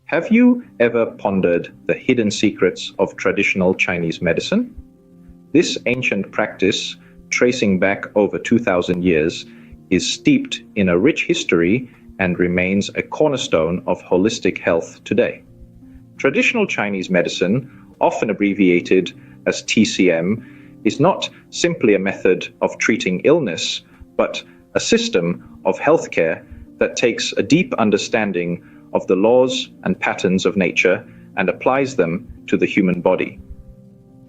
Have you ever pondered the hidden secrets of traditional Chinese medicine? This ancient practice, tracing back over 2,000 years, is steeped in a rich history and remains a cornerstone of holistic health today. Traditional Chinese medicine, often abbreviated as TCM, is not simply a method of treating illness, but a system of healthcare that takes a deep understanding of the laws and patterns of nature and applies them to the human body.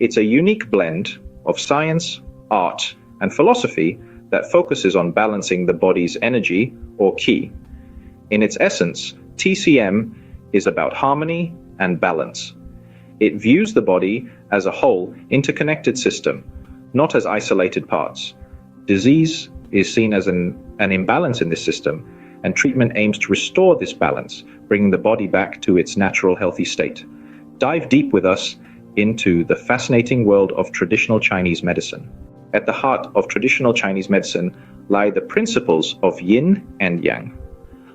It's a unique blend of science, art, and philosophy that focuses on balancing the body's energy, or qi. In its essence, TCM is about harmony and balance. It views the body as a whole, interconnected system, not as isolated parts. Disease is seen as an imbalance in this system, and treatment aims to restore this balance, bringing the body back to its natural healthy state. Dive deep with us into the fascinating world of traditional Chinese medicine. At the heart of traditional Chinese medicine lie the principles of yin and yang.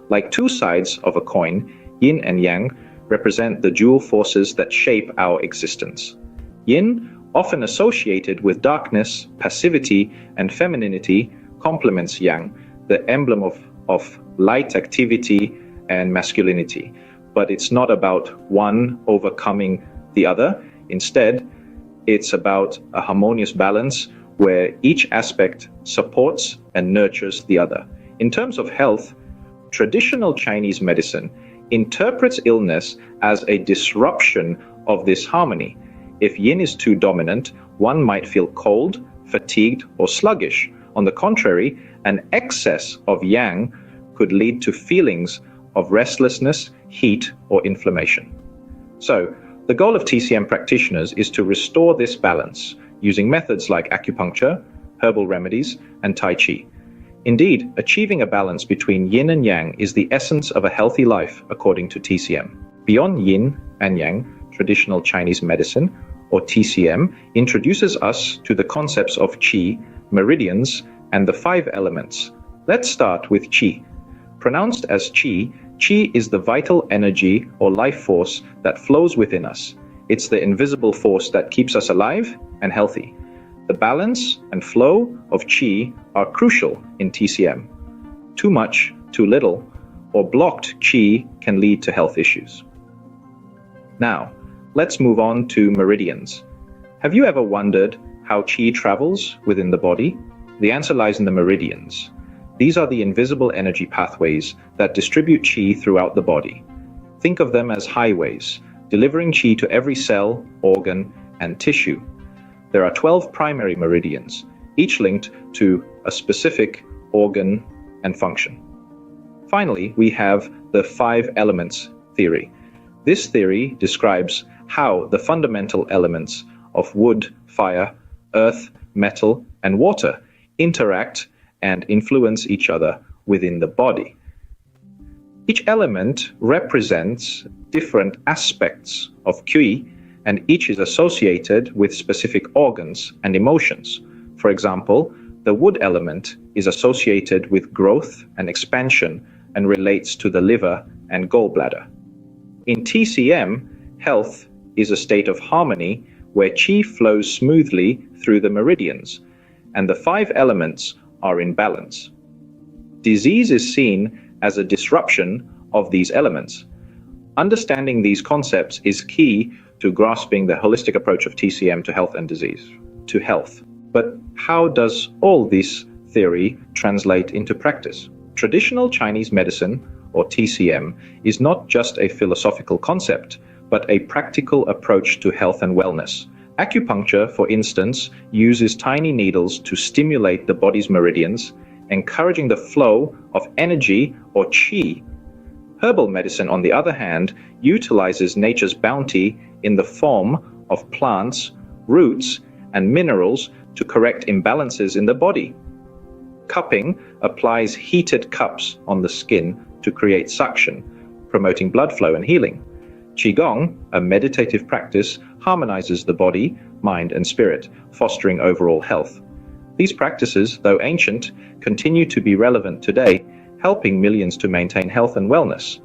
Like two sides of a coin, yin and yang represent the dual forces that shape our existence. Yin, often associated with darkness, passivity, and femininity, complements yang, the emblem of light, activity, and masculinity. But it's not about one overcoming the other. Instead, it's about a harmonious balance where each aspect supports and nurtures the other. In terms of health, traditional Chinese medicine interprets illness as a disruption of this harmony. If yin is too dominant, one might feel cold, fatigued, or sluggish. On the contrary, an excess of yang could lead to feelings of restlessness, heat, or inflammation. So, the goal of TCM practitioners is to restore this balance using methods like acupuncture, herbal remedies, and Tai Chi. Indeed, achieving a balance between yin and yang is the essence of a healthy life, according to TCM. Beyond yin and yang, traditional Chinese medicine, or TCM, introduces us to the concepts of qi, meridians, and the 5 elements. Let's start with qi. Pronounced as qi, qi is the vital energy or life force that flows within us. It's the invisible force that keeps us alive and healthy. The balance and flow of qi are crucial in TCM. Too much, too little, or blocked qi can lead to health issues. Now, let's move on to meridians. Have you ever wondered how qi travels within the body? The answer lies in the meridians. These are the invisible energy pathways that distribute qi throughout the body. Think of them as highways, delivering qi to every cell, organ, and tissue. There are 12 primary meridians, each linked to a specific organ and function. Finally, we have the 5 elements theory. This theory describes how the fundamental elements of wood, fire, earth, metal, and water interact and influence each other within the body. Each element represents different aspects of qi, and each is associated with specific organs and emotions. For example, the wood element is associated with growth and expansion and relates to the liver and gallbladder. In TCM, health is a state of harmony where qi flows smoothly through the meridians, and the 5 elements are in balance. Disease is seen as a disruption of these elements. Understanding these concepts is key to grasping the holistic approach of TCM to health and disease, to health. But how does all this theory translate into practice? Traditional Chinese medicine, or TCM, is not just a philosophical concept, but a practical approach to health and wellness. Acupuncture, for instance, uses tiny needles to stimulate the body's meridians, encouraging the flow of energy or qi. Herbal medicine, on the other hand, utilizes nature's bounty in the form of plants, roots, and minerals to correct imbalances in the body. Cupping applies heated cups on the skin to create suction, promoting blood flow and healing. Qigong, a meditative practice, harmonizes the body, mind, and spirit, fostering overall health. These practices, though ancient, continue to be relevant today, helping millions to maintain health and wellness.